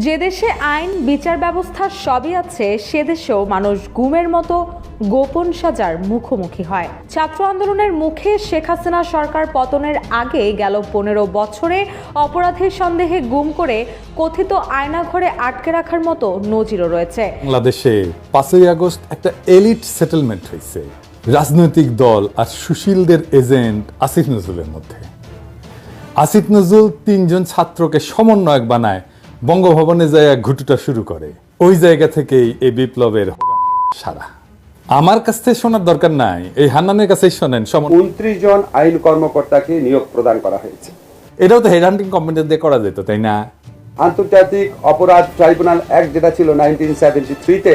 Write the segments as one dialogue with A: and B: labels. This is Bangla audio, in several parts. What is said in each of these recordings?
A: যে দেশে আইন বিচার ব্যবস্থা সবই আছে সে দেশেও মানুষ গুমের মতো গোপন সাজার মুখোমুখি হয়। ছাত্র আন্দোলনের মুখে শেখ হাসিনা সরকার পতনের আগে গেল 15 বছরে অপরাধের সন্দেহে গুম করে কথিত আয়নাঘরে আটকে রাখার মতো নজিরও রয়েছে।
B: বাংলাদেশে 5ই আগস্ট একটা এলিট সেটেলমেন্ট হয়েছে রাজনৈতিক দল আর সুশীলদের এজেন্ট আসিফ নজরুলের মধ্যে। আসিফ নজরুল 3 জন ছাত্রকে সমন্বয়ক বানায় বঙ্গভবনে যায় ঘুটুটা শুরু করে। ওই জায়গা থেকেই এই বিপ্লবের সারা। আমার কাছ থেকে শোনার দরকার নাই, এই হান্নানের কাছেই শোনেন।
C: 29 জন আইন কর্মকর্তাকে নিয়োগ প্রদান করা হয়েছে।
B: এটাও তো হেড হান্টিং কমিটি দিয়ে করা যেত, তাই না?
C: আন্তর্জাতিক অপরাধ ট্রাইব্যুনাল অ্যাক্ট যেটা ছিল 1973-তে,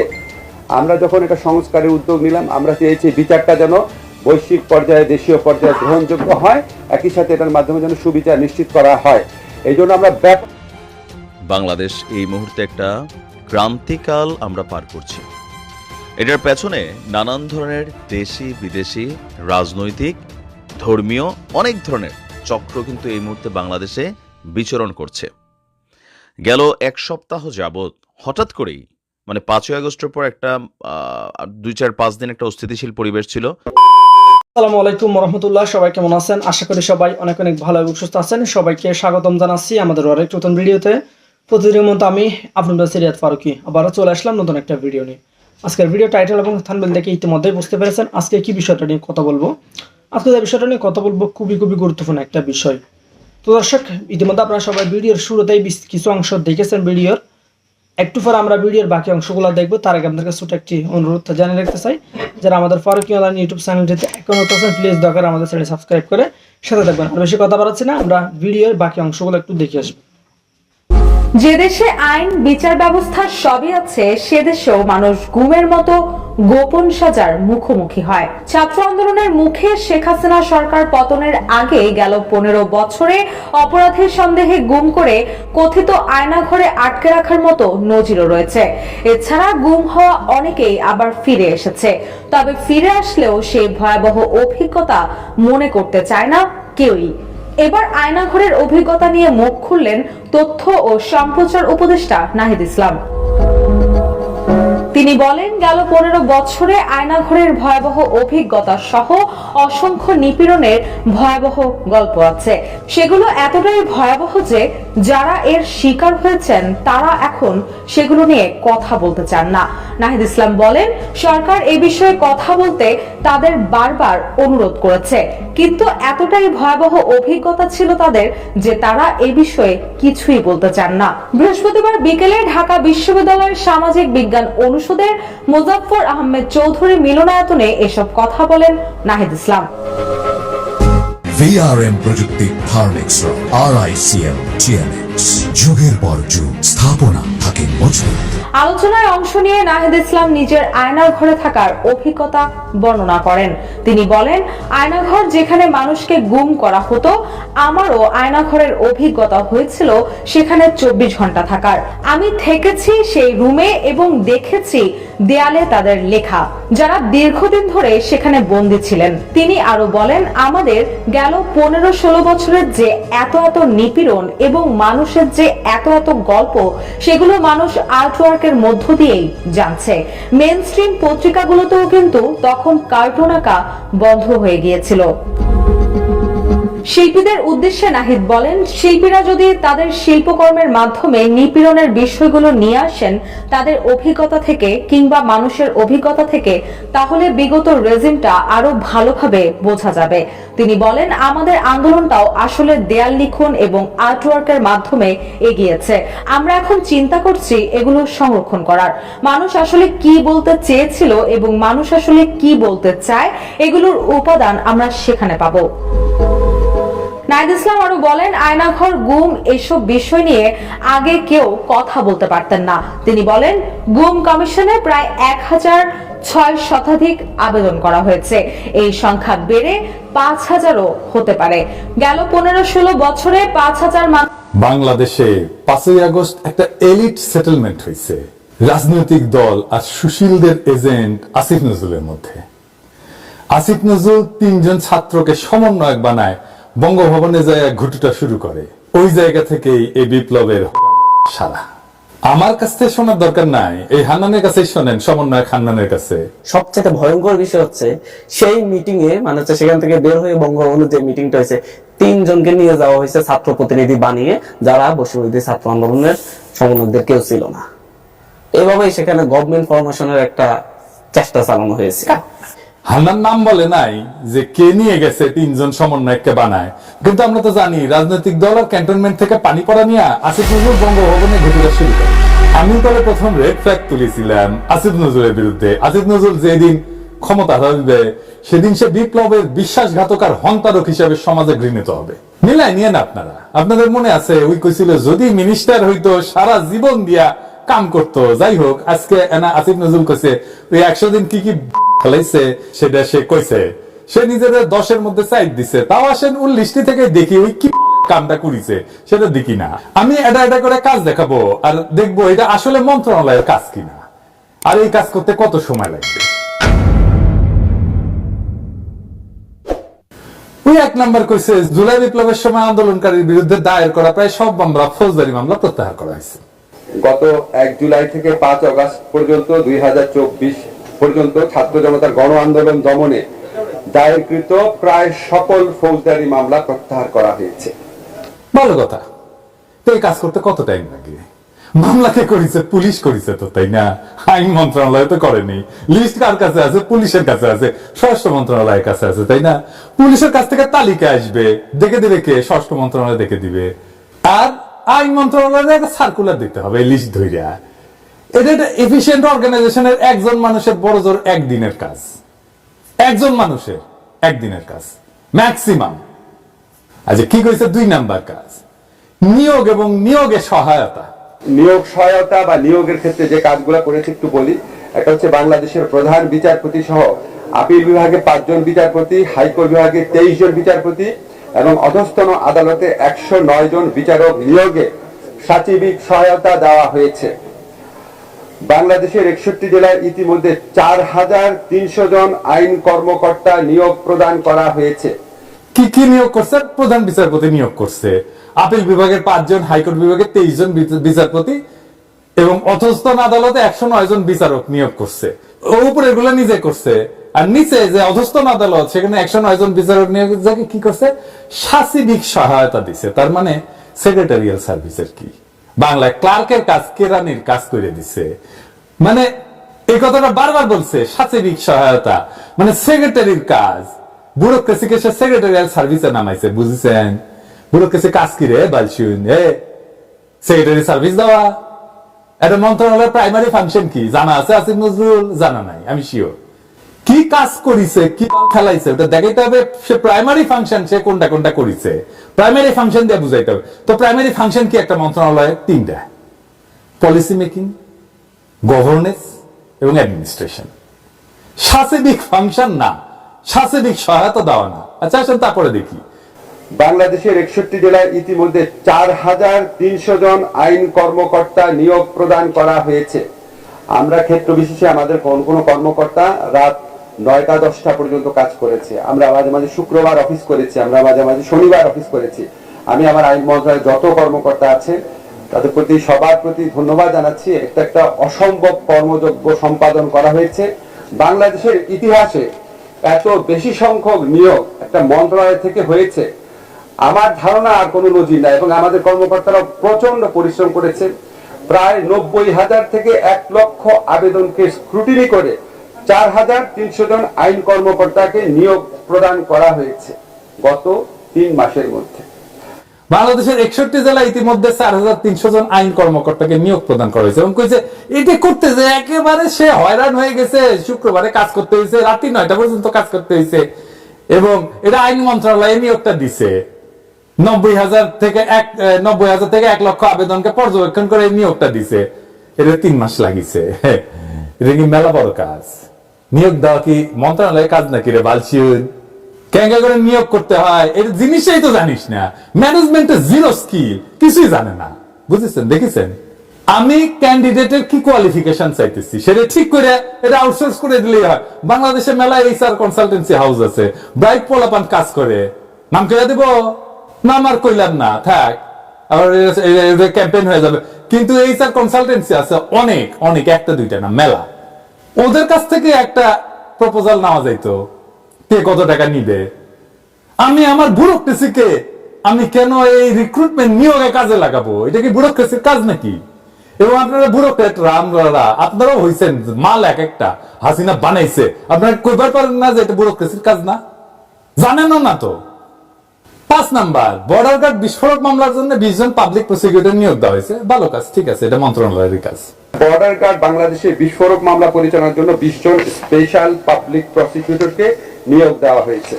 C: আমরা যখন এটা সংস্কারের উদ্যোগ নিলাম, আমরা চেয়েছি বিচারটা যেন বৈশ্বিক পর্যায়ে দেশীয় পর্যায়ে গ্রহণযোগ্য হয়, একই সাথে এটার মাধ্যমে যেন সুবিচার নিশ্চিত করা হয়। এই জন্য আমরা
D: বাংলাদেশ এই মুহূর্তে একটা ক্রান্তিকাল আমরা পার করছি। এটার পেছনে নানান ধরনের দেশি বিদেশি রাজনৈতিক ধর্মীয় অনেক ধরনের চক্র কিন্তু এই মুহূর্তে বাংলাদেশে বিচরণ করছে। গেল এক সপ্তাহ যাবৎ হঠাৎ করেই 5ই আগস্টের পর একটা 2-4-5 দিন একটা অস্থিতিশীল পরিবেশ ছিল।
E: আসসালামু আলাইকুম রহমতুল্লাহ। সবাই কেমন আছেন? আশা করি সবাই অনেক অনেক ভালো এবং সুস্থ আছেন। সবাইকে স্বাগতম জানাচ্ছি আমাদের আরেক নতুন ভিডিওতে। প্রতিদিনের মতো আমি আপনাদের সিরিয়াত ফারুকি আবারও চলে আসলাম নতুন একটা ভিডিও নিয়ে। আজকের ভিডিও টাইটেল এবং থাম্বনেল দেখে ইতিমধ্যেই বুঝতে পেরেছেন আজকে কি বিষয়টা নিয়ে কথা বলবো। আজকে যে বিষয়টা নিয়ে কথা বলবো খুবই গুরুত্বপূর্ণ একটা বিষয়। তো দর্শক, ইতিমধ্যে আপনারা সবাই ভিডিওর শুরুতেই কিছু অংশ দেখেছেন ভিডিওর। একটু পর আমরা ভিডিওর বাকি অংশগুলো দেখবো। তার আগে আপনাদের ছোট একটি অনুরোধ জানিয়ে রাখতে চাই, যারা আমাদের ফারুকি অনলাইন ইউটিউব চ্যানেলটিতে এখনো আছেন প্লিজ দয়া করে আমাদের চ্যানেল সাবস্ক্রাইব করে সাথে থাকবেন। আর বেশি কথা বাড়াচ্ছি না, আমরা ভিডিওর বাকি অংশগুলো একটু দেখে আসবো।
A: যে দেশে আইন বিচার ব্যবস্থা সবই আছে সে দেশেও মানুষ গুমের মতো গোপন সাজার মুখোমুখি হয়। ছাত্র আন্দোলনের মুখে শেখ হাসিনা সরকার পতনের আগে গেল 15 বছরে অপরাধের সন্দেহে গুম করে কথিত আয়নাঘরে আটকে রাখার মতো নজিরও রয়েছে। এছাড়া গুম হওয়া অনেকেই আবার ফিরে এসেছে, তবে ফিরে আসলেও সেই ভয়াবহ অভিজ্ঞতা মনে করতে চায় না কেউই। এবার আয়নাঘরের অভিজ্ঞতা নিয়ে মুখ খুললেন তথ্য ও সম্প্রচার উপদেষ্টা নাহিদ ইসলাম। তিনি বলেন, গেল 15 বছরে আয়নাঘরের ভয়াবহ অভিজ্ঞতা সহ অসংখ্য নিপীড়নের ভয়াবহ গল্প আছে। সেগুলো এতটাই ভয়াবহ যে যারা এর শিকার হয়েছেন তারা এখন সেগুলো নিয়ে কথা বলতে চান না। নাহিদ ইসলাম বলেন, সরকার এই বিষয়ে কথা বলতে তাদের বারবার অনুরোধ করেছে, কিন্তু এতটাই ভয়াবহ অভিজ্ঞতা ছিল তাদের যে তারা এই বিষয়ে কিছুই বলতে চান না। বৃহস্পতিবার বিকেলে ঢাকা বিশ্ববিদ্যালয়ের সামাজিক বিজ্ঞান অনুষদের মোজাফফর আহমেদ চৌধুরী মিলনায়তনে এসব কথা বলেন নাহিদ ইসলাম।
F: VRM প্রযুক্তি ফার্মেক্স RICM TNX যুগের পর যুগ স্থাপনা থাকে মজবুত।
A: আলোচনায় অংশ নিয়ে নাহিদ ইসলাম নিজের আয়নার ঘরে থাকার অভিজ্ঞতা বর্ণনা করেন। তিনি বলেন, আয়নাঘর যেখানে মানুষকে গুম করা হতো, আমারও আয়নাঘরের অভিজ্ঞতা হয়েছিল সেখানে 24 ঘন্টা থাকার। আমি থেকেছি সেই রুমে এবং দেখেছি দেয়ালে তাদের লেখা, যারা দীর্ঘদিন ধরে সেখানে বন্দী ছিলেন। তিনি আরো বলেন, আমাদের গেল 15-16 বছরের যে এত নিপীড়ন এবং মানুষের যে এত গল্প, সেগুলো মানুষ আর্টওয়ার্কের মধ্য দিয়েই জানছে। মেইনস্ট্রিম পত্রিকাগুলোতেও কিন্তু তখন কার্টুন আঁকা বন্ধ হয়ে গিয়েছিল। শিল্পীদের উদ্দেশ্যে নাহিদ বলেন, শিল্পীরা যদি তাদের শিল্পকর্মের মাধ্যমে নিপীড়নের বিষয়গুলো নিয়ে আসেন তাদের অভিজ্ঞতা থেকে কিংবা মানুষের অভিজ্ঞতা থেকে, তাহলে বিগত রেজিমটা আরো ভালোভাবে বোঝা যাবে। তিনি বলেন, আমাদের আন্দোলনটাও আসলে দেয়াল লিখন এবং আর্টওয়ার্কের মাধ্যমে এগিয়েছে। আমরা এখন চিন্তা করছি এগুলো সংরক্ষণ করার। মানুষ আসলে কি বলতে চেয়েছিল এবং মানুষ আসলে কি বলতে চায়, এগুলোর উপাদান আমরা সেখানে পাবো। নাহিদ ইসলাম আরো বলেন, আয়নাঘর, গুম এসব বিষয় নিয়ে আগে কেউ কথা বলতে পারতেন না। তিনি বলেন, গুম কমিশনে প্রায় 1006 শতাধিক আবেদন করা হয়েছে। এই সংখ্যা বেড়ে 5000ও হতে পারে। গেল 15-16 বছরে 5000
B: বাংলাদেশে 5ই আগস্ট একটা এলিট সেটেলমেন্ট হয়েছে রাজনৈতিক দল আর সুশীলদের এজেন্ট আসিফ নজরুলের মধ্যে। আসিফ নজরুল 3 জন ছাত্রকে সমন্বয়ক বানায় বঙ্গভবনে যায় ঘুটুটা শুরু করে। ওই জায়গা থেকেই এই বিপ্লবের সারা। আমার কাছ থেকে শোনার দরকার নাই, এই হান্নানের কাছেই শোনেন, সমন্বয়ক হান্নানের কাছে।
G: সবচেয়ে ভয়ঙ্কর বিষয় হচ্ছে সেই মিটিং এ মানে হচ্ছে সেখান থেকে বের হয়ে বঙ্গভবনে যে মিটিংটা হয়েছে 3 জনকে নিয়ে যাওয়া হয়েছে ছাত্র প্রতিনিধি বানিয়ে, যারা বৈষম্যবিরোধী ছাত্র আন্দোলনের সমন্বয়কদের কেউ ছিল না। এভাবেই সেখানে গভর্নমেন্ট ফরমেশনের একটা চেষ্টা চালানো হয়েছে।
B: হান্নান নাম বলে নাই যে কে নিয়ে গেছে 3 জন সমন্বয়ককে বানায়, কিন্তু আমরা তো জানি রাজনৈতিক দল আর ক্যান্টনমেন্ট থেকে পানি পড়া নিয়ে আসিফ নজরুল বঙ্গভবনে ঘটনা শুরু করে। আমি তবে প্রথম রেড ফ্ল্যাগ তুলেছিলাম আসিফ নজরুলের বিরুদ্ধে। আসিফ নজরুল যেদিন ক্ষমতা হারাবে সেদিন সে বিপ্লবের বিশ্বাসঘাতক আর হন্তারক হিসেবে সমাজে ঘৃণিত হবে। মিলাই নিয়ে না আপনারা, আপনাদের মনে আছে ওই কইছিল যদি মিনিস্টার হইতো সারা জীবন দিয়া কাম করতো। যাই হোক, আজকে আসিফ নজরুল কইছে ওই 100 দিন কি কি খেলাইছে সেটা সে কইছে, সে নিজের 10-এর মধ্যে 4 দিছে। তাও আসেন 19টি থেকে দেখি ওই কি কামটা করিছে সেটা দেখি না। আমি এটা করে কাজ দেখাবো আর দেখবো এটা আসলে মন্ত্রণালয়ের কাজ কিনা, আর এই কাজ করতে কত সময় লাগবে। ওই 1 নাম্বার কইছে জুলাই বিপ্লবের সময় আন্দোলনকারীর বিরুদ্ধে দায়ের করা প্রায় সব মামলা, ফৌজদারি মামলা প্রত্যাহার করা হয়েছে।
C: গত 1 জুলাই থেকে 5 আগস্ট পর্যন্ত 2024 পর্যন্ত ছাত্র জনতার গণ আন্দোলন দমনে দায়েরকৃত প্রায় সকল ফৌজদারি মামলা প্রত্যাহার করা হয়েছে।
B: ভালো কথা। তো এই কাজ করতে কত টাইম লাগে? মামলাকে করেছে পুলিশ করেছে তো, তাই না? আইন মন্ত্রণালয় তো করেনি। লিস্ট কার কাছে আছে? পুলিশের কাছে আছে, স্বরাষ্ট্র মন্ত্রণালয়ের কাছে আছে, তাই না? পুলিশের কাছ থেকে তালিকা আসবে, দেখে দিবে কে? স্বরাষ্ট্র মন্ত্রণালয় দেখে দিবে। আর আইন মন্ত্রণালয়ের একটা সার্কুলার দিতে হবে লিস্ট ধইরা। এটা একটা এফিশিয়েন্ট অর্গানাইজেশনের একজন মানুষের বড় জোর একদিনের কাজ, একজন মানুষের একদিনের কাজ ম্যাক্সিমাম। আচ্ছা, কি কইছে 2 নাম্বার কাজ? নিয়োগ এবং নিয়োগের সহায়তা।
C: নিয়োগ সহায়তা বা নিয়োগের ক্ষেত্রে যে কাজগুলো করেছে একটু বলি। একটা হচ্ছে বাংলাদেশের প্রধান বিচারপতি সহ আপিল বিভাগে 5 জন বিচারপতি, হাইকোর্ট বিভাগে 23 জন বিচারপতি এবং অধস্তন আদালতে 109 জন বিচারক নিয়োগে সাচিবিক সহায়তা দেওয়া হয়েছে। বাংলাদেশের 61 জেলায় ইতিমধ্যে 4300 জন আইন কর্মকর্তা নিয়োগ প্রদান করা হয়েছে।
B: কি কি নিয়োগ করছে? প্রধান বিচারপতি নিয়োগ করছে, আপিল বিভাগের 5 জন, হাইকোর্ট বিভাগের 23 জন বিচারপতি এবং অধস্তন আদালতে 109 জন বিচারক নিয়োগ করছে। উপরে এগুলো নিজে করছে, আর নিচে যে অধস্তন আদালত সেখানে 109 জন বিচারক নিয়োগ কি করছে? সাচিবিক সহায়তা দিছে। তার মানে সেক্রেটারিয়াল সার্ভিসের কি বাংলায় ক্লার্কের কাজ, কেরানির কাজ করে দিছে। মানে এই কথাটা বারবার বলছে, সাচিবিক সহায়তা মানে সেক্রেটারির কাজ। ব্যুরোক্রেসিকে সে সেক্রেটারিয়াল সার্ভিসে নামাইছে, বুঝেছেন? ব্যুরোক্রেসি কাজ কি রে বালশুন? সেক্রেটারি সার্ভিস দেওয়া। এটা মন্ত্রণালয়ের প্রাইমারি ফাংশন কি জানা আছে আসিফ নজরুল? জানা নাই, আমি শিওর। কি কাজ করিছে, কি খেলাইছে ওটা দেখাইতে হবে। সে প্রাইমারি ফাংশন সে কোনটা কোনটা করিছে, প্রাইমারি ফাংশন দিয়ে বুঝাইতে হবে। তো প্রাইমারি ফাংশন কি একটা মন্ত্রণালয়ে? 3টা: পলিসি মেকিং, গভর্নেন্স এবং অ্যাডমিনিস্ট্রেশন। সাচিবিক ফাংশন না, সাচিবিক সহায়তা দেওয়া না। আচ্ছা আসেন তারপরে দেখি।
C: বাংলাদেশের 61 জেলায় ইতিমধ্যে 4300 জন আইন কর্মকর্তা নিয়োগ প্রদান করা হয়েছে। আমরা ক্ষেত্র বিশেষে আমাদের কোন কোন কর্মকর্তা রাত 9টা-10টা পর্যন্ত কাজ করেছে। আমরা মাঝে মাঝে শুক্রবার অফিস করেছি, আমরা মাঝে মাঝে শনিবার অফিস করেছি। আমি আমার আইন মন্ত্রণালয়ে যত কর্মকর্তা আছে তাদের প্রতি সবার প্রতি ধন্যবাদ জানাচ্ছি। একটা অসম্ভব কর্মযজ্ঞ সম্পাদন করা হয়েছে। বাংলাদেশের ইতিহাসে এত বেশি সংখ্যক নিয়োগ একটা মন্ত্রণালয় থেকে হয়েছে আমার ধারণা আর কোনো নজির নাই। এবং আমাদের কর্মকর্তারা প্রচন্ড পরিশ্রম করেছে। প্রায় 90,000 থেকে 1 লক্ষ আবেদনকে স্ক্রুটিনি করে 4300 জন আইন কর্মকর্তাকে নিয়োগ প্রদান করা হয়েছে গত 3 মাসের মধ্যে।
B: বাংলাদেশের 61 জেলায় ইতিমধ্যে 4300 জন আইন কর্মকর্তাকে নিয়োগ প্রদান করা হয়েছে। এবং কইছে এটা করতে যে একেবারে সে হয়রান হয়ে গেছে, শুক্রবারে কাজ করতে হয়েছে, রাত্রি 9টা পর্যন্ত কাজ করতে হয়েছে। এবং এটা আইন মন্ত্রণালয়ে নিয়োগটা দিছে। 90,000 থেকে 1 লক্ষ আবেদনকে পর্যবেক্ষণ করে নিয়োগটা দিছে। এটা 3 মাস লাগিছে। এটা কি মেলা বড় কাজ? নিয়োগ দেওয়া কি মন্ত্রণালয়ের কাজ নাকি রে বালছিউন? কেঙ্গা করে নিয়োগ করতে হয় এই জিনিসটাই তো জানিস না। ম্যানেজমেন্টে জিরো স্কিল, কিছুই জানে না, বুঝেছেন? দেখেছেন? আমি ক্যান্ডিডেটের কি কোয়ালিফিকেশন চাইতেছি সেটা ঠিক করে এটা আউটসোর্স করে দিলেই হয়। বাংলাদেশে মেলা এইচআর কনসালটেন্সি হাউস আছে, ব্রাইট পোলাপান কাজ করে। নাম কইয়া দেব? নাম আর কইলাম না, থাক। আবার ক্যাম্পেইন হয়ে যাবে। কিন্তু এইচআর কনসালটেন্সি আছে অনেক অনেক, একটা দুইটা না, মেলা। ওদের কাছ থেকে একটা প্রপোজাল নেওয়া যাইতো, কে কত টাকা নিবে। আমি আমার ব্যুরোক্রেসিকে আমি কেন এই রিক্রুটমেন্ট নিয়োগে কাজে লাগাবো? এটা কি ব্যুরোক্রেসির কাজ নাকি? এবং আপনারা ব্যুরোক্রেটরা, আমরা আপনারাও হইছেন মাল এক একটা, হাসিনা বানাইছে, আপনারা কইবার পারেন না যে এটা ব্যুরোক্রেসির কাজ না? জানেনও না তো। 5 নাম্বার, বর্ডার গার্ড বিস্ফোরক মামলার জন্য 20 জন পাবলিক প্রসিকিউটর নিয়োগ দেওয়া হয়েছে। ভালো কাজ, ঠিক আছে, এটা মন্ত্রণালয়ের কাজ।
C: বর্ডার গার্ড বাংলাদেশে বিস্ফোরক মামলা পরিচালনার জন্য 20 জন স্পেশাল পাবলিক প্রসিকিউটরকে নিয়োগ দেওয়া হয়েছে।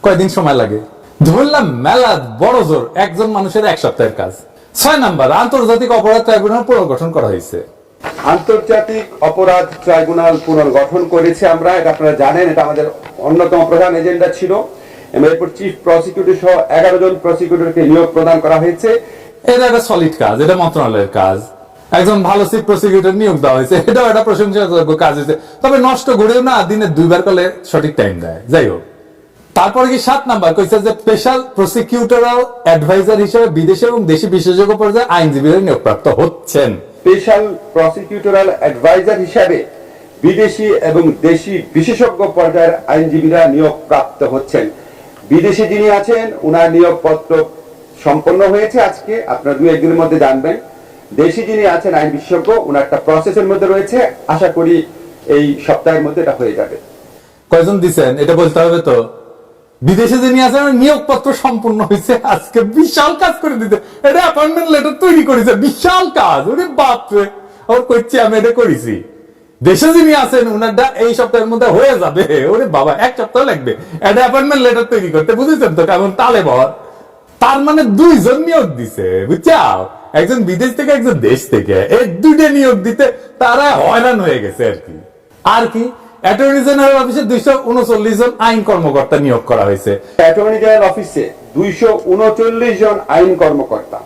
B: কয়দিন সময় লাগে? ধরলাম মেলা বড় জোর একজন মানুষের 1 সপ্তাহের কাজ। 6 নাম্বার, আন্তর্জাতিক অপরাধ ট্রাইব্যুনাল পুনর্গঠন করা হয়েছে।
C: আন্তর্জাতিক অপরাধ ট্রাইব্যুনাল পুনর্গঠন করেছে আমরা, এটা আপনারা জানেন, এটা আমাদের অন্যতম প্রধান এজেন্ডা ছিল। এরপর চিফ প্রসিকিউটর সহ 11 জন প্রসিকিউটরকে নিয়োগ প্রদান করা হয়েছে।
B: এটা একটা সলিড কাজ, এটা মন্ত্রণালয়ের কাজ। একজন ভালো চিফ প্রসিকিউটর নিয়োগ দেওয়া হয়েছে, এটাও একটা প্রশংসাযোগ্য কাজ হয়েছে। তবে নষ্ট করেও না, দিনে 2 বার করলে সঠিক টাইম দেয়। যাই হোক, তারপরে কি 7 নাম্বার কইছে যে স্পেশাল প্রসিকিউটরাল অ্যাডভাইজার হিসেবে বিদেশি এবং দেশি বিশেষজ্ঞ পর্যায়ে আইনজীবীরা নিয়োগপ্রাপ্ত হচ্ছেন।
C: স্পেশাল প্রসিকিউটরাল অ্যাডভাইজার হিসাবে বিদেশি এবং দেশি বিশেষজ্ঞ পর্যায়ের আইনজীবীরা নিয়োগ প্রাপ্ত হচ্ছেন। বিদেশি যিনি আছেন উনার নিয়োগপত্র সম্পন্ন হয়েছে আজকে, আপনারা 2-1 দিনের মধ্যে জানবেন। দেশি যিনি আছেন আইন বিশেষজ্ঞ, উনার একটা প্রসেসের মধ্যে রয়েছে, আশা করি এই সপ্তাহের মধ্যে এটা হয়ে যাবে।
B: কয়জন দিচ্ছেন এটা বলতে হবে তো। বিদেশে যিনি আছেন নিয়োগপত্র সম্পূর্ণ হয়েছে আজকে, বিশাল কাজ করে দিতে। এটা অ্যাপয়েন্টমেন্ট লেটার তৈরি করেছে, বিশাল কাজ। ওরে বাপরে, ওর কইছি আমি এটা করেছি। দেশে যিনি আছেন উনারটা এই সপ্তাহের মধ্যে হয়ে যাবে। ওরে বাবা, 1 সপ্তাহ লাগবে এটা অ্যাপয়েন্টমেন্ট লেটার তৈরি করতে, বুঝেছেন তো কেমন তালে বর। তার মানে 2 জন নিয়োগ দিছে, বুঝছাও, একজন বিদেশ থেকে একজন দেশ থেকে, এই 2টা নিয়োগ দিতে তারা হয়রান হয়ে গেছে আর কি। আর কি, অ্যাটর্নি জেনারেল অফিসে 239 জন আইন কর্মকর্তা নিয়োগ করা হয়েছে।
C: অ্যাটর্নি জেনারেল অফিসে 239 জন আইন কর্মকর্তা,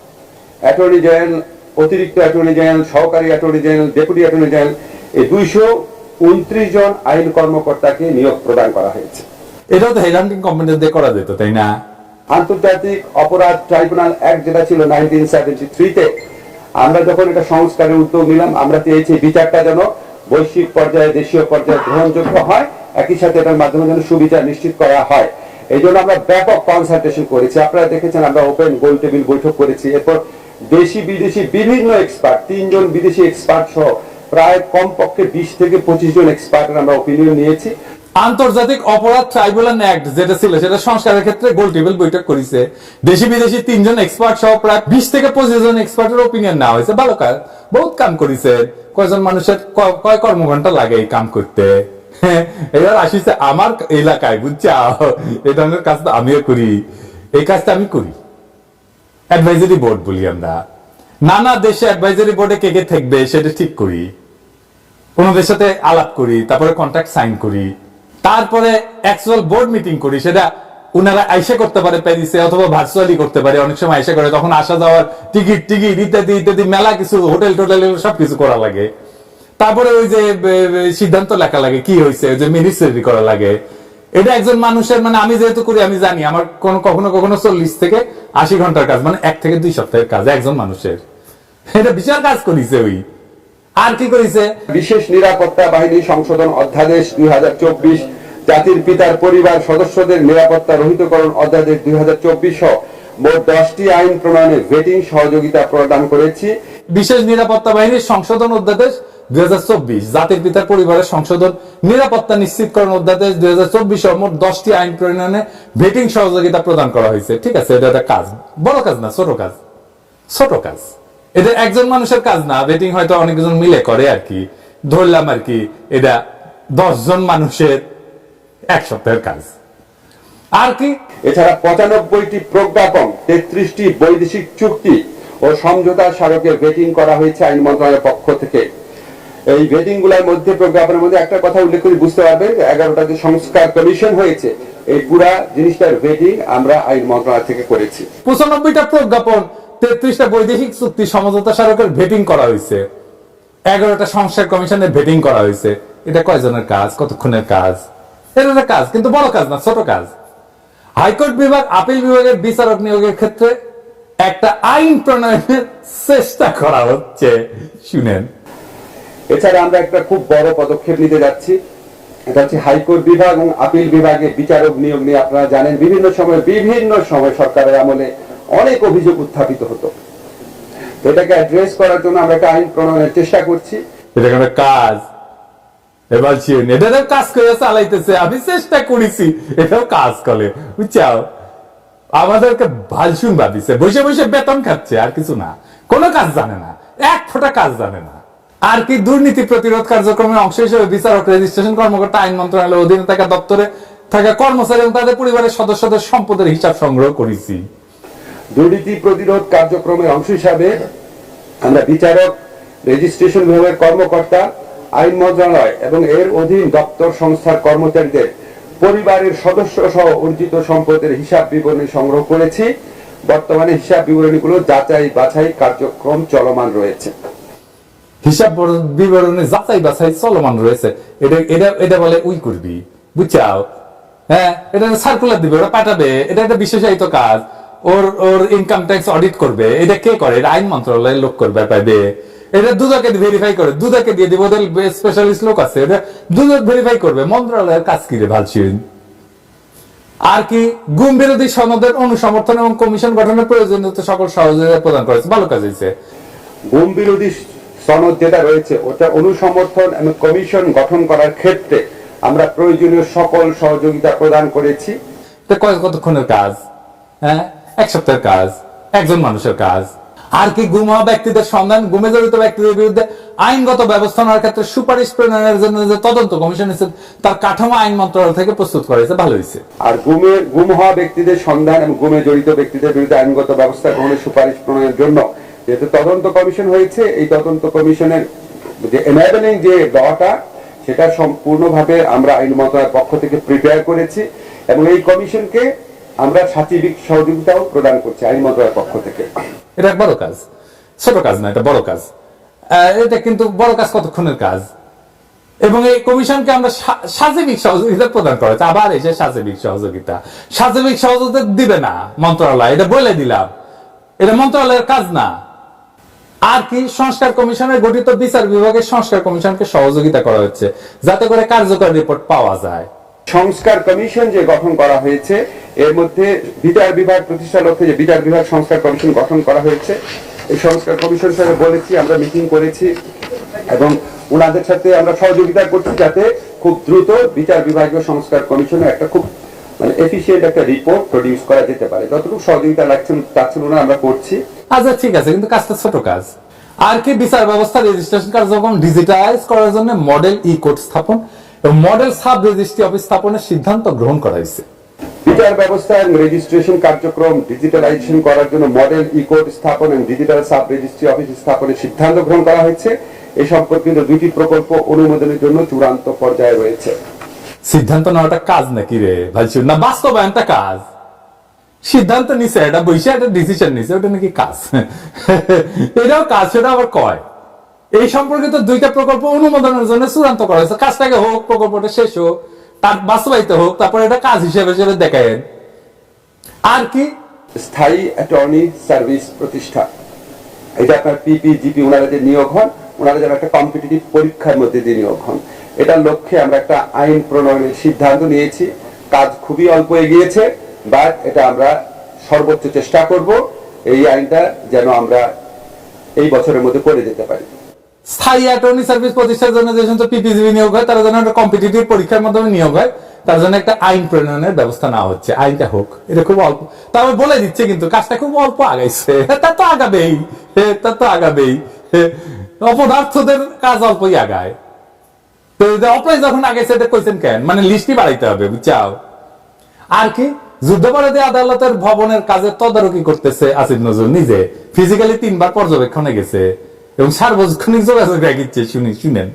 C: অ্যাটর্নি জেনারেল, অতিরিক্ত অ্যাটর্নি জেনারেল, সহকারী attorney general, deputy attorney general, এই 229 জন আইন কর্মকর্তাকে নিয়োগ প্রদান করা হয়েছে।
B: এটাও তো হেডহান্টিং কোম্পানি দিয়ে করা যেত, তাই না?
C: আন্তর্জাতিক অপরাধ ট্রাইব্যুনাল অ্যাক্ট যেটা ছিল 1973-তে, আমরা যখন এটা সংস্কারের উদ্যোগ নিলাম, আমরা চেয়েছি বিচারটা যেন বৈশ্বিক পর্যায়ে, দেশীয় পর্যায়ে গ্রহণযোগ্য হয়, একই সাথে এটার মাধ্যমে যেন সুবিচার নিশ্চিত করা হয়। এই জন্য আমরা ব্যাপক কনসালটেশন করেছি। আপনারা দেখেছেন আমরা ওপেন গোল টেবিল বৈঠক করেছি। এরপর দেশি বিদেশি বিভিন্ন এক্সপার্ট, 3 জন বিদেশি এক্সপার্ট সহ প্রায় কমপক্ষে 20 থেকে 25 জন এক্সপার্টের আমরা ওপিনিয়ন নিয়েছি।
B: আন্তর্জাতিক অপরাধ ট্রাইব্যুনাল অ্যাক্ট যেটা ছিল সেটা সংস্কারের ক্ষেত্রে গোল টেবিল বৈঠক করেছে। দেশি বিদেশি 3 জন এক্সপার্ট সহ প্রায় 20 থেকে 25 জন এক্সপার্টের ওপিনিয়ন নেওয়া হয়েছে। ভালো কাজ, বহুত কাম করেছে। কয়জন মানুষের কয় কর্মঘন্টা লাগে এই কাম করতে? এবার আসিছে আমার এলাকায়, বুঝছাও, এই ধরনের কাজ তো আমিও করি। এই কাজটা আমি করি, অ্যাডভাইজারি বোর্ড বলি আমরা। নানা দেশে অ্যাডভাইজারি বোর্ডে কে কে থাকবে সেটা ঠিক করি, ওনাদের সাথে আলাপ করি, তারপরে কন্ট্রাক্ট সাইন করি, তারপরে অ্যাকচুয়াল বোর্ড মিটিং করি। সেটা উনারা আইসা করতে পারে প্যারিসে, অথবা ভার্চুয়ালি করতে পারে, অনেক সময় আইসা করে, তখন আসা যাওয়ার টিকিট ইত্যাদি ইত্যাদি মেলা কিছু, হোটেল টোটেল সবকিছু করা লাগে। তারপরে ওই যে সিদ্ধান্ত লেখা লাগে, কি হয়েছে, ওই যে মিনিস্ট্রি করা লাগে। এটা একজন মানুষের, মানে আমি যেহেতু করি আমি জানি, আমার কখনো কখনো 40 থেকে 80 ঘন্টার কাজ, মানে 1 থেকে 2 সপ্তাহের কাজ একজন মানুষের। এটা বিশাল কাজ করেছে। ওই আর কি করেছে,
C: বিশেষ নিরাপত্তা বাহিনী সংশোধন অধ্যাদেশ 2024, জাতির পিতার পরিবার সদস্যদের নিরাপত্তা রহিতকরণ অধ্যাদেশ 2024 সহ মোট 10টি আইন প্রণয়নে ভেটিং সহযোগিতা প্রদান করেছি।
B: বিশেষ নিরাপত্তা বাহিনীর সংশোধন অধ্যাদেশ 2024, জাতির পিতার পরিবারের সংশোধন নিরাপত্তা নিশ্চিতকরণ অধ্যাদেশ 2024 সহ মোট 10টি আইন প্রণয়নে ভেটিং সহযোগিতা প্রদান করা হয়েছে। ঠিক আছে, এটা একটা কাজ, বড় কাজ না, ছোট কাজ। ছোট কাজ, এটা একজন মানুষের কাজ না। ভেটিং হয়তো অনেকজন মিলে করে আর কি, ধরলাম আর কি, এটা 10 জন মানুষের 1 সপ্তাহের কাজ। আর কি,
C: এছাড়া 95টি প্রজ্ঞাপন, 33টি বৈদেশিক চুক্তি ও সমঝোতা স্মারকে ভেটিং করা হয়েছে আইন মন্ত্রণালয়ের পক্ষ থেকে। এই ভেটিং গুলোর মধ্যে, প্রজ্ঞাপনের মধ্যে একটা কথা উল্লেখ করে বুঝতে পারবেন, 11টা যে সংস্কার কমিশন হয়েছে, এই পুরা জিনিসটার ভেটিং আমরা আইন মন্ত্রণালয় থেকে করেছি।
B: 95টা প্রজ্ঞাপন, 33টা বৈদেশিক চুক্তি, সমঝোতা স্মারকের ভেটিং করা হয়েছে, 11টা সংস্কার কমিশনের ভেটিং করা হয়েছে। এটা কয়জনের কাজ, কতক্ষণের কাজ? এটা একটা কাজ, কিন্তু বড় কাজ না, ছোট কাজ। হাইকোর্ট বিভাগ, আপিল বিভাগের বিচারক নিয়োগের ক্ষেত্রে একটা আইন প্রণয়নের চেষ্টা করা হচ্ছে, শুনেন।
C: এছাড়া আমরা একটা খুব বড় পদক্ষেপ নিতে যাচ্ছি, এটা হচ্ছে হাইকোর্ট বিভাগ এবং আপিল বিভাগে বিচারক নিয়োগ নিয়ে আপনারা জানেন বিভিন্ন সময় সরকারের আমলে অনেক অভিযোগ উত্থাপিত হতো। তো এটাকে অ্যাড্রেস করার জন্য আমরা একটা আইন প্রণয়নের চেষ্টা করছি।
B: এটা একটা কাজ, এবার এটা কাজ করে চালাইতেছে, আমি চেষ্টা করেছি, এটাও কাজ করে, বুঝছাও। আমাদেরকে ভালসুন ভাবিছে, বসে বসে বেতন খাচ্ছে, আর কিছু না, কোনো কাজ জানে না, এক ফোঁটা কাজ জানে না। আর কি দুর্নীতি প্রতিরোধ কার্যক্রমের অংশ হিসেবে বিচারক, রেজিস্ট্রেশন কর্মকর্তা, আইন মন্ত্রণালয়ের অধীনে থাকা দপ্তরে থাকা কর্মচারী এবং তাদের পরিবারের সদস্যদের সম্পদের হিসাব সংগ্রহ করেছি।
C: দুর্নীতি প্রতিরোধ কার্যক্রমের অংশ হিসাবে আমরা বিচারক, রেজিস্ট্রেশন বিভাগের কর্মকর্তা, আইন মন্ত্রণালয় এবং এর অধীন দপ্তর সংস্থার কর্মচারীদের পরিবারের সদস্য সহ অর্জিত সম্পদের হিসাব বিবরণী সংগ্রহ করেছি। বর্তমানে হিসাব বিবরণীগুলো যাচাই বাছাই কার্যক্রম চলমান রয়েছে।
B: হিসাব বিবরণী যাচাই বাছাই চলমান রয়েছে, এটা বলে উই করবি, বুঝছাও। হ্যাঁ, এটা সার্কুলার দিবে, ওরা পাঠাবে, এটা একটা বিশেষায়িত কাজ। ওর ইনকাম ট্যাক্স অডিট করবে, এটা কে করে? এটা আইন মন্ত্রণালয়ের লোক করবে, পাইবে। এটা দুদকে ভেরিফাই করে, দুদকে দিয়ে দিব, ওদের স্পেশালিস্ট লোক আছে, এটা দুদক ভেরিফাই করবে। মন্ত্রণালয়ের কাজ কি রে ভালছিন? আর কি গুম বিরোধী সনদের অনুসমর্থন এবং কমিশন গঠনের প্রয়োজনীয়তা সকল সহযোগিতা প্রদান করেছে, ভালো কাজ হয়েছে।
C: গুম বিরোধী সনদ যেটা রয়েছে ওটা অনুসমর্থন এবং কমিশন গঠন করার ক্ষেত্রে আমরা প্রয়োজনীয় সকল সহযোগিতা প্রদান করেছি।
B: কতক্ষণের কাজ? হ্যাঁ, এক সপ্তাহের কাজ, একজন মানুষের কাজ। আর কি গুম হওয়া ব্যক্তিদের সন্ধান, গুমে জড়িত ব্যক্তিদের বিরুদ্ধে আইনগত ব্যবস্থা নেওয়ার ক্ষেত্রে সুপারিশ প্রণয়নের জন্য যে তদন্ত কমিশন এসে তার কাঠামো আইন মন্ত্রণালয় থেকে প্রস্তুত করেছে, ভালো হয়েছে।
C: আর গুম হওয়া ব্যক্তিদের সন্ধান এবং গুমে জড়িত ব্যক্তিদের বিরুদ্ধে আইনগত ব্যবস্থা গ্রহণের সুপারিশ প্রণয়নের জন্য যেহেতু তদন্ত কমিশন হয়েছে, এই তদন্ত কমিশনের যে এনাবেলিং যে লটা সেটা সম্পূর্ণভাবে আমরা আইন মন্ত্রণালয়ের পক্ষ থেকে প্রিপেয়ার করেছি এবং এই কমিশনকে আমরা সাচিবিক সহযোগিতাও প্রদান করছি আইন মন্ত্রণালয়ের পক্ষ থেকে।
B: এটা বড় কাজ, ছোট কাজ না, এটা বড় কাজ। এটা কিন্তু বড় কাজ, কতক্ষণের কাজ। এবং এই কমিশনকে আমরা সাচিবিক সহযোগিতা প্রদান করা হচ্ছে। আবার এসে সাচিবিক সহযোগিতা দিবে না মন্ত্রণালয়, এটা বলে দিলাম, এটা মন্ত্রণালয়ের কাজ না। আর কি সংস্কার কমিশনের গঠিত বিচার বিভাগের সংস্কার কমিশনকে সহযোগিতা করা হচ্ছে যাতে করে কার্যকর রিপোর্ট পাওয়া যায়।
C: সংস্কার কমিশন যে গঠন করা হয়েছে এর মধ্যে বিচার বিভাগ প্রতিষ্ঠার লক্ষ্যে যে বিচার বিভাগ সংস্কার কমিশন গঠন করা হয়েছে, এই সংস্কার কমিশনের সাথে বলেছি, আমরা মিটিং করেছি এবং ওনাদের সাথে আমরা সহযোগিতা করছি যাতে খুব দ্রুত বিচার বিভাগীয় সংস্কার কমিশনের একটা খুব এফিশিয়েন্ট একটা রিপোর্ট প্রডিউস করা যেতে পারে। যতটুকু সহযোগিতা চাচ্ছেন ওনারা আমরা করছি।
B: আচ্ছা, ঠিক আছে, কিন্তু কাজটা ছোট কাজ। আর কি বিচার ব্যবস্থা রেজিস্ট্রেশন কার্যক্রম ডিজিটালাইজ করার জন্য মডেল ই কোর্ট স্থাপন এবং মডেল সাব রেজিস্ট্রি অফিস স্থাপনের সিদ্ধান্ত গ্রহণ করা হয়েছে।
C: বিচার ব্যবস্থা এবং রেজিস্ট্রেশন কার্যক্রম ডিজিটালাইজেশন করার জন্য মডেল ই কোর্ট স্থাপন এবং ডিজিটাল সাব রেজিস্ট্রি অফিস স্থাপনের সিদ্ধান্ত গ্রহণ করা হয়েছে। এই সম্পর্কিত দুটি প্রকল্প অনুমোদনের জন্য চূড়ান্ত পর্যায়ে রয়েছে।
B: সিদ্ধান্ত নেওয়াটা কাজ নাকি রে ভাইছি, না বাস্তবায়নটা কাজ? সিদ্ধান্ত নিছে, এটা বইসে একটা ডিসিশন নিছে, ওটা নাকি কাজ? এটাও কাজ, সেটা আবার কয়। এই সম্পর্কিত দুইটা প্রকল্প অনুমোদনের জন্য চূড়ান্ত করা হয়েছে। কাজটাকে হোক, প্রকল্পটা শেষ হোক, তার বাস্তবায়িত হোক, তারপর এটা কাজ হিসেবে দেখায়। আর কি
C: স্থায়ী অ্যাটর্নি সার্ভিস প্রতিষ্ঠা, এটা আপনার পিপিজিপি ওনারা যে নিয়োগ হন, ওনারা যেন একটা কম্পিটিটিভ পরীক্ষার মধ্যে দিয়ে নিয়োগ হন, এটার লক্ষ্যে আমরা একটা আইন প্রণয়নের সিদ্ধান্ত নিয়েছি। কাজ খুবই অল্প এগিয়েছে, বাট এটা আমরা সর্বোচ্চ চেষ্টা করব এই আইনটা যেন আমরা এই বছরের মধ্যে করে যেতে পারি।
B: স্থায়ী অ্যাটর্নি সার্ভিস প্রতিষ্ঠার জন্য যে সমস্ত পিপিজিবি নিয়োগ হয়, তার জন্য একটা কম্পিটিটিভ পরীক্ষার মাধ্যমে নিয়োগ হয়, তার জন্য একটা আইন প্রণয়নের ব্যবস্থা নেওয়া হচ্ছে। আইনটা হোক, এটা খুব অল্প, তবে বলে দিচ্ছে কিন্তু কাজটা খুব অল্প আগাইছে। তা তো আগাবেই, অপদার্থদের কাজ অল্পই আগায়। তো অপরাধ যখন আগাইছে এটা কইছেন কেন? মানে লিস্টই বাড়াইতে হবে, বুঝছাও। আর কি যুদ্ধাপরাধী আদালতের ভবনের কাজের তদারকি করতেছে আসিফ নজরুল নিজে, ফিজিক্যালি 3 বার পর্যবেক্ষণে গেছে এবং সার্বজনীন যোগাযোগ রাখিচ্ছে। শুনেন,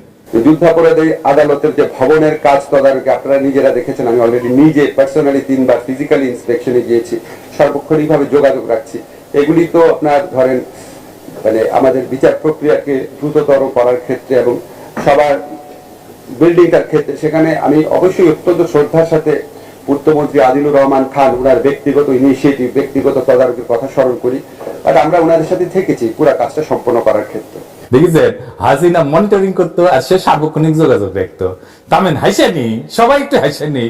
C: যুদ্ধাপরাধী আদালতের যে ভবনের কাজ তদারকি আপনারা নিজেরা দেখেছেন, আমি অলরেডি নিজে পার্সোনালি 3 বার ফিজিক্যালি ইন্সপেকশনে গিয়েছি, সার্বক্ষণিকভাবে যোগাযোগ রাখছি। এগুলি তো আপনার ধরেন মানে আমাদের বিচার প্রক্রিয়াকে দ্রুততর করার ক্ষেত্রে এবং সবার বিল্ডিংটার ক্ষেত্রে, সেখানে আমি অবশ্যই অত্যন্ত শ্রদ্ধার সাথে পূর্তমন্ত্রী আদিলুর রহমান খান, ওনার ব্যক্তিগত ইনিশিয়েটিভ, ব্যক্তিগত তদারকির কথা স্মরণ করি, বাট আমরা ওনাদের সাথে থেকেছি পুরো কাজটা সম্পন্ন করার ক্ষেত্রে।
B: দেখেছেন, হাসিনা মনিটরিং করতো আর সে সার্বক্ষণিক যোগাযোগ রাখতো। তামেন হাসেনি, সবাই একটু হাসেনি,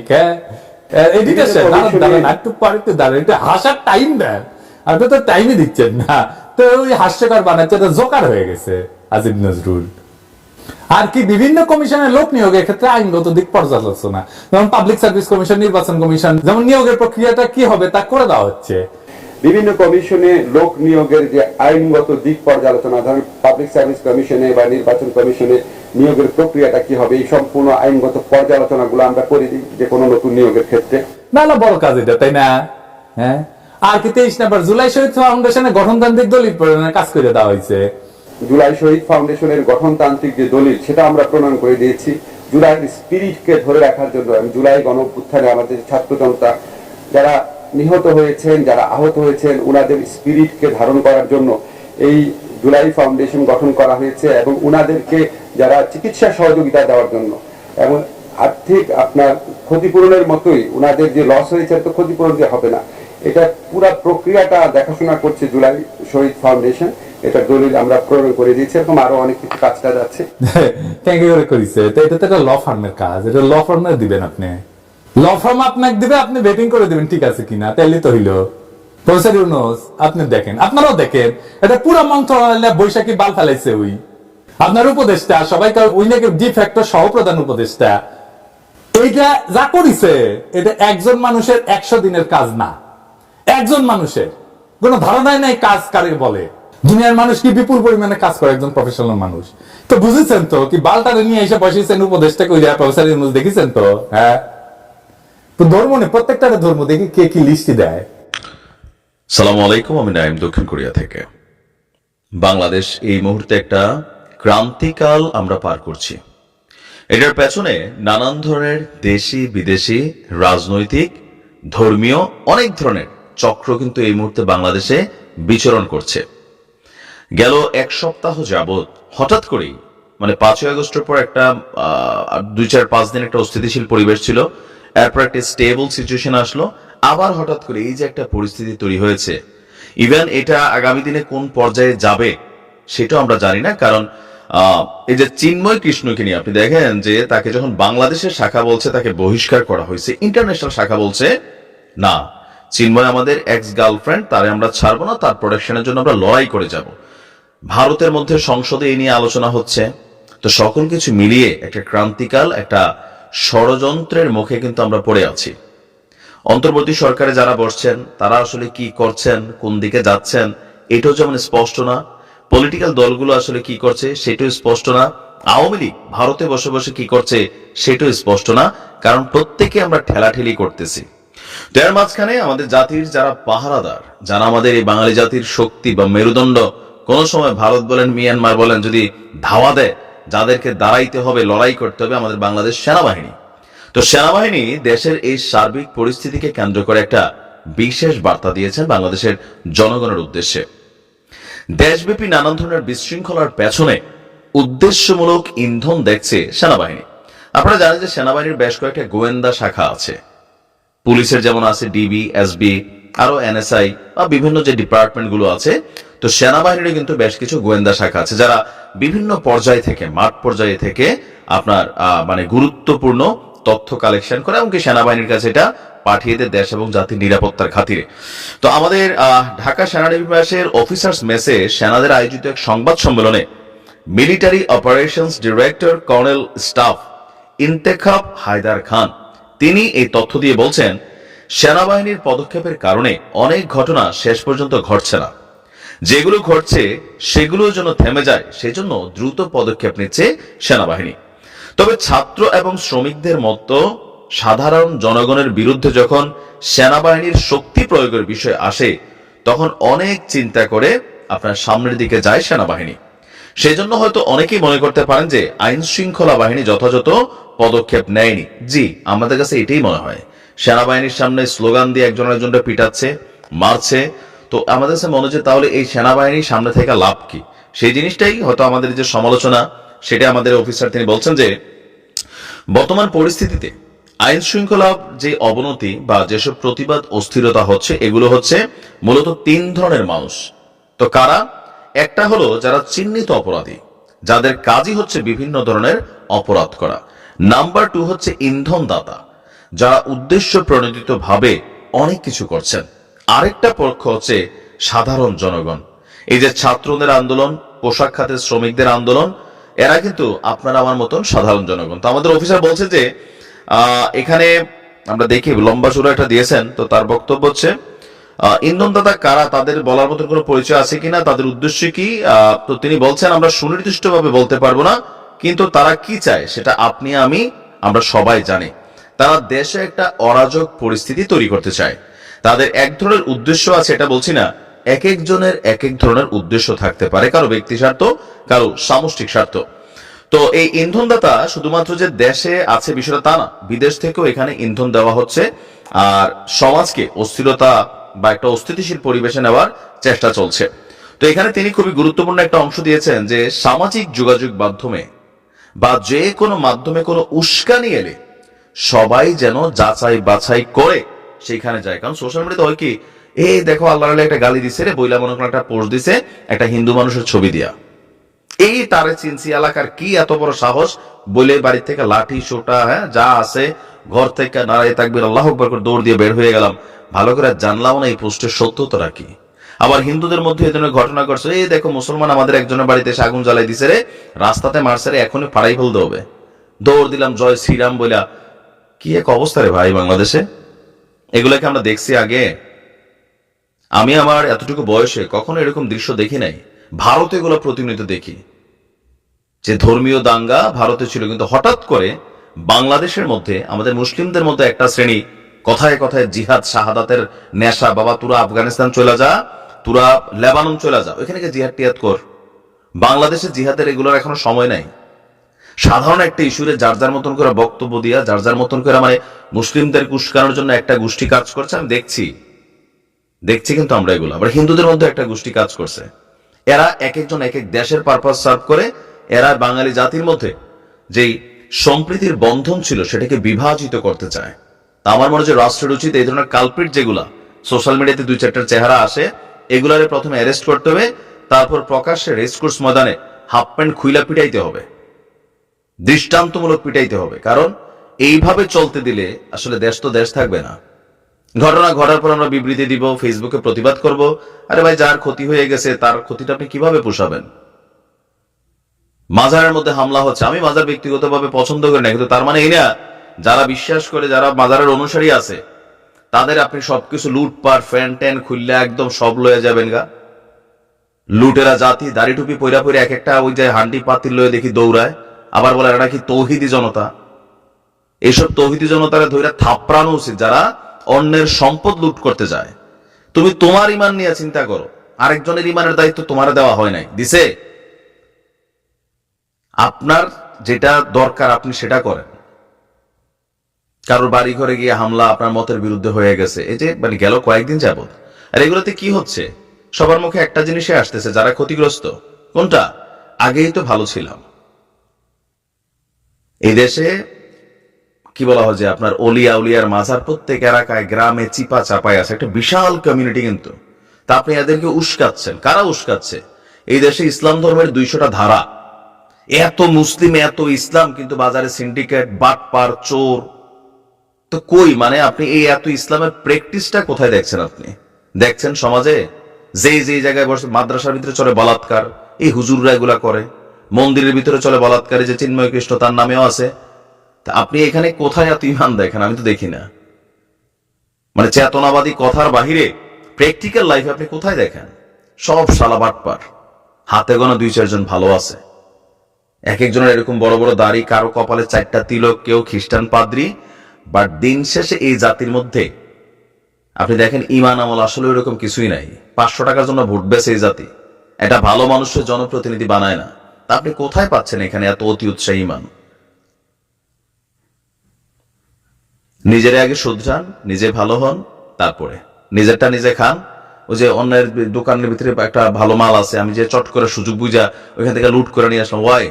B: এদিকে একটু পরে একটু দাঁড়ান, একটু হাসার টাইম দেন, আপনি তো টাইমই দিচ্ছেন না, তো ওই হাস্যকর বানাচ্ছে, জোকার হয়ে গেছে আসিফ নজরুল। আর কি বিভিন্ন কমিশনের লোক নিয়োগের ক্ষেত্রে আইনগত দিক পর্যালোচনা, যেমন পাবলিক সার্ভিস কমিশন, নির্বাচন কমিশন, যেমন নিয়োগের প্রক্রিয়াটা কি হবে তা করে দেওয়া হচ্ছে।
C: বিভিন্ন কমিশনে লোক নিয়োগের যে আইনগত দিক পর্যালোচনা, ধরেন পাবলিক সার্ভিস কমিশনে বা নির্বাচন কমিশনে নিয়োগের প্রক্রিয়াটা কি হবে, এই সম্পূর্ণ আইনগত পর্যালোচনাগুলো আমরা করে দিই যে কোনো নতুন নিয়োগের ক্ষেত্রে।
B: মেলা বড় কাজ এটা, তাই না? হ্যাঁ, আর কি 23 নম্বর জুলাই শহীদ ফাউন্ডেশনে গঠনতান্ত্রিক দলিল প্রণয়নের কাজ করে দেওয়া হয়েছে।
C: জুলাই শহীদ ফাউন্ডেশনের গঠনতান্ত্রিক যে দলিল সেটা আমরা প্রণয়ন করে দিয়েছি জুলাইয়ের স্পিরিটকে ধরে রাখার জন্য। জুলাই গণঅভ্যুত্থানে আমাদের ছাত্র জনতা যারা নিহত হয়েছেন, যারা আহত হয়েছেন, ওনাদের স্পিরিটকে ধারণ করার জন্য এই জুলাই ফাউন্ডেশন গঠন করা হয়েছে, এবং ওনাদেরকে যারা চিকিৎসা সহযোগিতা দেওয়ার জন্য এবং আর্থিক আপনার ক্ষতিপূরণের মতোই ওনাদের যে লস হয়েছে তো ক্ষতিপূরণ দিয়ে হবে না, এটা পুরা প্রক্রিয়াটা দেখাশোনা করছে জুলাই শহীদ ফাউন্ডেশন। এটা দলিল আমরা প্রণয়ন করে দিয়েছি, এরকম আরো অনেক কিছু কাজটা যাচ্ছে।
B: থ্যাংক ইউ করেছে, তো এটা তো একটা ল ফার্মের কাজ, এটা ল ফার্মে দিবেন আপনি, ল ফার্ম আপনাকে দিবে, আপনি ভেটিং করে দিবেন ঠিক আছে কিনা, তাইলে তো হইলো। প্রফেসর ইউনূস আপনি দেখেন, আপনারাও দেখেন, এটা পুরো মন্ত্রণালয় বৈশাখী বাল ফেলাইছে ওই আপনার উপদেষ্টা, সবাইকে ওই নাকি ডি ফ্যাক্টর সহ প্রধান উপদেষ্টা। এইটা যা করিছে এটা একজন মানুষের 100 দিনের কাজ না, একজন মানুষের কোন ধারণাই নাই কাজ কারে বলে। দুনিয়ার মানুষ কি বিপুল পরিমাণে কাজ করে, একজন প্রফেশনাল মানুষ। তো বুঝেছেন তো কি বালটারে নিয়ে এসে বসেছেন উপদেষ্টা কইরা প্রফেসর ইউনূস, দেখেছেন তো? হ্যাঁ, তো ধর্ম নেই, প্রত্যেকটা ধর্ম দেখি কে কি লিস্টি দেয়।
D: সালামু আলাইকুম, আমি নাইম, দক্ষিণ কোরিয়া থেকে। বাংলাদেশ এই মুহূর্তে একটা ক্রান্তিকাল আমরা পার করছি। এটার পেছনে নানান ধরনের দেশি বিদেশি রাজনৈতিক, ধর্মীয় অনেক ধরনের চক্র কিন্তু এই মুহূর্তে বাংলাদেশে বিচরণ করছে। গেল এক সপ্তাহ যাবৎ হঠাৎ করেই, মানে 5ই আগস্টের পর একটা 2-4-5 দিন একটা অস্থিতিশীল পরিবেশ ছিল, এরপর একটা স্টেবল সিচুয়েশন আসলো, আবার হঠাৎ করে এই যে একটা পরিস্থিতি তৈরি হয়েছে, ইভেন এটা আগামী দিনে কোন পর্যায়ে যাবে সেটাও আমরা জানি না। কারণ এই যে চিন্ময় কৃষ্ণকে নিয়ে আপনি দেখেন যে তাকে যখন বাংলাদেশের শাখা বলছে তাকে বহিষ্কার করা হয়েছে, ইন্টারন্যাশনাল শাখা বলছে না, চিন্ময় আমাদের এক্স গার্লফ্রেন্ড, তারে আমরা ছাড়বো না, তার প্রোটেকশনের জন্য আমরা লড়াই করে যাব। ভারতের মধ্যে সংসদে এই নিয়ে আলোচনা হচ্ছে। তো সকল কিছু মিলিয়ে একটা ক্রান্তিকাল, একটা ষড়যন্ত্রের মুখে কিন্তু আমরা পড়ে আছি। অন্তর্বর্তী সরকারে যারা বসছেন তারা আসলে কি করছেন, কোন দিকে যাচ্ছেন এটাও যেমন স্পষ্ট না, পলিটিক্যাল দলগুলো আসলে কি করছে সেটাও স্পষ্ট না, আওয়ামী লীগ ভারতে বসে বসে কি করছে সেটাও স্পষ্ট না, কারণ প্রত্যেকে আমরা ঠেলাঠেলি করতেছি। তো এর মাঝখানে আমাদের জাতির যারা পাহারাদার, যারা আমাদের এই বাঙালি জাতির শক্তি বা মেরুদণ্ড, কোন সময় ভারত বলেন মিয়ানমার বলেন যদি ধাওয়া দেয়, যাদেরকে দাঁড়াইতে হবে, লড়াই করতে হবে, আমাদের বাংলাদেশ সেনাবাহিনী। তো সেনাবাহিনী দেশের এই সার্বিক পরিস্থিতিকে কেন্দ্র করে একটা বিশেষ বার্তা দিয়েছেন বাংলাদেশের জনগণের উদ্দেশ্যে। দেশব্যাপী নানান ধরনের বিশৃঙ্খলার পেছনে উদ্দেশ্যমূলক ইন্ধন দেখছে সেনাবাহিনী। আপনারা জানেন যে সেনাবাহিনীর বেশ কয়েকটা গোয়েন্দা শাখা আছে, পুলিশের যেমন আছে ডিবি, এসবি, আরো এনএসআই বা বিভিন্ন যে ডিপার্টমেন্ট গুলো আছে। তো সেনাবাহিনীর কিন্তু বেশ কিছু গোয়েন্দা শাখা আছে যারা বিভিন্ন পর্যায় থেকে, মাঠ পর্যায়ে থেকে আপনার মানে গুরুত্বপূর্ণ তথ্য কালেকশন করে, এমনকি সেনাবাহিনীর কাছে এটা পাঠিয়ে দেয় দেশ এবং জাতির নিরাপত্তার খাতিরে। তো আমাদের ঢাকা সেনানিবাসের অফিসার্স মেসে সেনাদের আয়োজিত এক সংবাদ সম্মেলনে military operations director colonel staff Intekhab Haider Khan তিনি এই তথ্য দিয়ে বলছেন, সেনাবাহিনীর পদক্ষেপের কারণে অনেক ঘটনা শেষ পর্যন্ত ঘটছে না, যেগুলো ঘটছে সেগুলো যেন থেমে যায় সেজন্য দ্রুত পদক্ষেপ নিচ্ছে সেনাবাহিনী। তবে ছাত্র এবং শ্রমিকদের মতো সাধারণ জনগণের বিরুদ্ধে যখন সেনাবাহিনীর শক্তি প্রয়োগের বিষয় আসে তখন অনেক চিন্তা করে আপনার সামনের দিকে যায় সেনাবাহিনী। সেজন্য হয়তো অনেকেই মনে করতে পারেন যে আইন শৃঙ্খলা বাহিনী যথাযথ পদক্ষেপ নেয়নি। জি, আমাদের কাছে এটাই মনে হয়। সেনাবাহিনীর সামনে স্লোগান দিয়ে একজন একজনটা পিটাচ্ছে, মারছে, তো আমাদের কাছে মনে হচ্ছে তাহলে এই সেনাবাহিনীর সামনে থেকে লাভ কি? সেই জিনিসটাই হয়তো আমাদের যে সমালোচনা, সেটা আমাদের অফিসার তিনি বলছেন যে বর্তমান পরিস্থিতিতে আইন শৃঙ্খলা যে অবনতি বা যেসব প্রতিবাদ অস্থিরতা হচ্ছে, এগুলো হচ্ছে মূলত 3 ধরনের মানুষ। তো কারা? একটা হলো যারা চিহ্নিত অপরাধী, যাদের কাজই হচ্ছে বিভিন্ন ধরনের অপরাধ করা। নাম্বার 2 হচ্ছে ইন্ধনদাতা, যারা উদ্দেশ্য প্রণোদিত ভাবে অনেক কিছু করছেন। আরেকটা পক্ষ হচ্ছে সাধারণ জনগণ। এই যে ছাত্রদের আন্দোলন, পোশাক খাতের শ্রমিকদের আন্দোলন, এরা কিন্তু আপনার আমার মতন সাধারণ জনগণ। তো আমাদের অফিসার বলছে যে এখানে আমরা দেখি লম্বা চূড়া একটা দিয়েছেন, তো তার বক্তব্য হচ্ছে ইন্ধনদাতা কারা, তাদের বলার মতো কোনো পরিচয় আছে কিনা, তাদের উদ্দেশ্য কি। তো তিনি বলছেন আমরা সুনির্দিষ্টভাবে বলতে পারবো না, কিন্তু তারা কি চায় সেটা আপনি আমি আমরা সবাই জানি। তারা দেশে একটা অরাজক পরিস্থিতি তৈরি করতে চায়। তাদের এক ধরনের উদ্দেশ্য আছে, এটা বলছি না, এক একজনের এক এক ধরনের উদ্দেশ্য থাকতে পারে, কারো ব্যক্তি স্বার্থ, কারো সামষ্টিক স্বার্থ। তো এই ইন্ধনদাতা শুধুমাত্র যে দেশে আছে বিষয়টা তা না, বিদেশ থেকেও এখানে ইন্ধন দেওয়া হচ্ছে, আর সমাজকে অস্থিরতা বা একটা অস্থিতিশীল পরিবেশে নেওয়ার চেষ্টা চলছে। তো এখানে তিনি খুবই গুরুত্বপূর্ণ একটা অংশ দিয়েছেন যে সামাজিক যোগাযোগ মাধ্যমে বা যে কোনো মাধ্যমে কোনো উস্কানি এলে সবাই যেন যাচাই বাছাই করে সেইখানে যায়। কারণ সোশ্যাল মিডিয়াতে হয় কি, এই দেখো আল্লাহ একটা গালি দিছে রে বইলা মনে করেন একটা পোস্ট দিছে একটা হিন্দু মানুষের ছবি দিয়া, এই তারে চিনসি এলাকার কি এত বড় সাহস বলে বাড়ি থেকে লাঠি সোটা যা আছে ঘর থেকে নারায় তাকবীর আল্লাহু আকবার করে দৌড় দিয়ে বের হয়ে গেলাম, ভালো করে জানলাম না এই পোস্টের সত্যতা কি। আবার হিন্দুদের মধ্যে এই ধরনের ঘটনা ঘটছে, এই দেখো মুসলমান আমাদের একজনের বাড়িতে এসে আগুন জ্বালাই দিছে রে, রাস্তাতে মারছে রে, এখনই ফাড়াই ফেলতে হবে, দৌড় দিলাম জয় শ্রীরাম বইলা। কি এক অবস্থা রে ভাই বাংলাদেশে। এগুলাকে আমরা দেখছি আগে? আমি আমার এতটুকু বয়সে কখনো এরকম দৃশ্য দেখি নাই। ভারতে এগুলো প্রতিনিয়ত দেখি, যে ধর্মীয় দাঙ্গা ভারতে ছিল, কিন্তু হঠাৎ করে বাংলাদেশের মধ্যে আমাদের মুসলিমদের মধ্যে একটা শ্রেণী কথায় কথায় জিহাদ শাহাদাতের নেশা, বাবা তোরা আফগানিস্তান চলে যা, তোরা লেবানন চলে যা, ওইখানে জিহাদ টিহাদ কর। বাংলাদেশে জিহাদের এগুলোর এখনো সময় নাই। সাধারণ একটা ইস্যুরে যার যার মতন করে বক্তব্য দিয়া যার যার মতন করে মানে মুসলিমদের উস্কানোর জন্য একটা গোষ্ঠী কাজ করছে। আমি দেখছি কিন্তু আমরা এগুলো আবার হিন্দুদের মধ্যে একটা গোষ্ঠী কাজ করছে। এরা এক একজন এক এক দেশের পারপাস সার্ভ করে। এরা বাঙালি জাতির মধ্যে যেই সম্প্রীতির বন্ধন ছিল সেটাকে বিভাজিত করতে চায়। তা আমার মনে হয় রাষ্ট্রের উচিত এই ধরনের কালপিট যেগুলা সোশ্যাল মিডিয়াতে 2-4টার চেহারা আসে, এগুলারে প্রথমে অ্যারেস্ট করতে হবে, তারপর প্রকাশ্যে রেসকোর্স ময়দানে হাফ প্যান্ট খুইলা পিটাইতে হবে, দৃষ্টান্তমূলক পিটাইতে হবে। কারণ এইভাবে চলতে দিলে আসলে দেশ তো দেশ থাকবে না। ঘটনা ঘটার পর আমরা বিবৃতি দিব, ফেসবুকে প্রতিবাদ করব। আরে ভাই, যার ক্ষতি হয়ে গেছে তার ক্ষতিটা আপনি কিভাবে পোষাবেন? মাজারের মধ্যে হামলা হচ্ছে, আমি মাজার ব্যক্তিগতভাবে পছন্দ করি না, কিন্তু তার মানে এই না যারা বিশ্বাস করে, যারা মাজারের অনুসারী আছে, তাদের আপনি সবকিছু লুটপাট ফ্যান ট্যান খুললে একদম সব লয়ে যাবেন গা। লুটেরা জাতি, দাড়ি টুপি পইরা পইরা এক একটা ওই যে হান্ডি পাতিল লয়ে দেখি দৌড়ায়, আবার বলে এরা নাকি তৌহিদি জনতা। এইসব তৌহিদি জনতারা ধইরা থাপড়ানো উচিত যারা অন্যের সম্পদ লুট করতে যায়। তুমি তোমার ইমান নিয়ে চিন্তা করো, আরেকজনের ইমানের দায়িত্ব তোমার দেওয়া হয় নাই, দিছে? আপনার যেটা দরকার আপনি সেটা করেন। কারোর বাড়ি ঘরে গিয়ে হামলা আপনার মতের বিরুদ্ধে হয়ে গেছে, এই যে মানে গেল কয়েকদিন যাবত। আর এগুলোতে কি হচ্ছে? সবার মুখে একটা জিনিসে আসতেছে, যারা ক্ষতিগ্রস্ত। কোনটা? আগেই তো ভালো ছিলাম। এই দেশে কি বলা হয় যে আপনার অলিয়া উলিয়ার মাজার প্রত্যেক এলাকায় গ্রামে চিপা চাপায় আছে, একটা বিশাল কমিউনিটি। কিন্তু তা আপনি এদেরকে উস্কাচ্ছেন। কারা উস্কাচ্ছে? এই দেশে ইসলাম ধর্মের 200টা ধারা, এত মুসলিম এত ইসলাম, কিন্তু বাজারে সিন্ডিকেট, বাটপার, চোর। তো কই মানে আপনি এই এত ইসলামের প্র্যাকটিসটা কোথায় দেখছেন? আপনি দেখছেন সমাজে যে জায়গায় বসে মাদ্রাসার ভিতরে চলে বলাৎকার, এই হুজুররা এগুলা করে। মন্দিরের ভিতরে চলে বলাৎকার, যে চিন্ময় কৃষ্ণ তার নামেও আছে। তা আপনি এখানে কোথায় এত ইমান দেখেন? আমি তো দেখি না। মানে চেতনাবাদী কথার বাহিরে প্র্যাকটিক্যাল লাইফ আপনি কোথায় দেখেন? সব শালা বাটপার। হাতে গোনা 2-4 জন ভালো আছে। এক একজনের এরকম বড় বড় দাড়ি, কারো কপালে 4টা তিলক, কেউ খ্রিস্টান পাদ্রী। বাট দিন শেষে এই জাতির মধ্যে আপনি দেখেন ইমান আমল আসলে এরকম কিছুই নাই। 500 টাকার জন্য ভোট বেছে এই জাতি, এটা ভালো মানুষের জনপ্রতিনিধি বানায় না। তা আপনি কোথায় পাচ্ছেন এখানে এত অতি উৎসাহী ইমান? নিজের আগে শুধরান, নিজে ভালো হন, তারপরে নিজেরটা নিজে খান। ওই যে অন্যের দোকানের ভিতরে একটা ভালো মাল আছে, আমি যে চট করে সুযোগ বুঝা ওইখান থেকে লুট করে নিয়ে আসলাম, ওয়াই?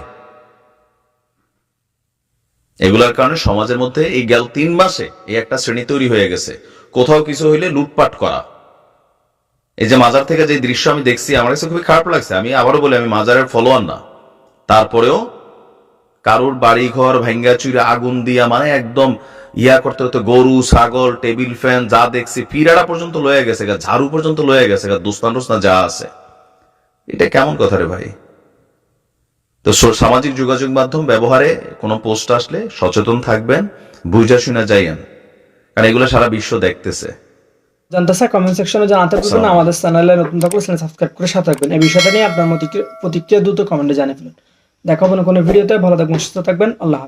D: এগুলার কারণে সমাজের মধ্যে এই গেল 3 মাসে এই একটা শ্রেণী তৈরি হয়ে গেছে, কোথাও কিছু হইলে লুটপাট করা। এই যে মাজার থেকে যে দৃশ্য আমি দেখছি, আমার কাছে খুবই খারাপ লাগছে। আমি আবারও বলি, আমি মাজারের ফলোয়ার না, তারপরেও কারুর বাড়ি ঘর ভাঙ্গা চুরা আগুন দিয়া, মানে একদম ইয়া করতে করতে গরু ছাগল টেবিল ফ্যান যা দেখছি, পিরাড়া পর্যন্ত লয়ে গেছে, ঝাড়ু পর্যন্ত লয়ে গেছে, দুস্তান টুস্তান যা আছে। এটা কেমন কথা রে ভাই? তো সামাজিক যোগাযোগ মাধ্যম ব্যবহারে কোনো পোস্ট আসলে সচেতন থাকবেন, বুঝা শুনা যাইয়েন, কারণ এগুলো সারা বিশ্ব দেখতেছে।
E: জানতে চাই কমেন্ট সেকশনে জানাতে পারবেন। আমাদের চ্যানেলে নতুন থাকলে চ্যানেল সাবস্ক্রাইব করে সাথে থাকবেন। এই বিষয়টা নিয়ে আপনার প্রতিক্রিয়া দ্রুত কমেন্টে জানিয়ে ফেলুন। দেখাবো না কোনো ভিডিওতে। ভালো থাকবেন, সুস্থ থাকবেন। আল্লাহ হাফেজ।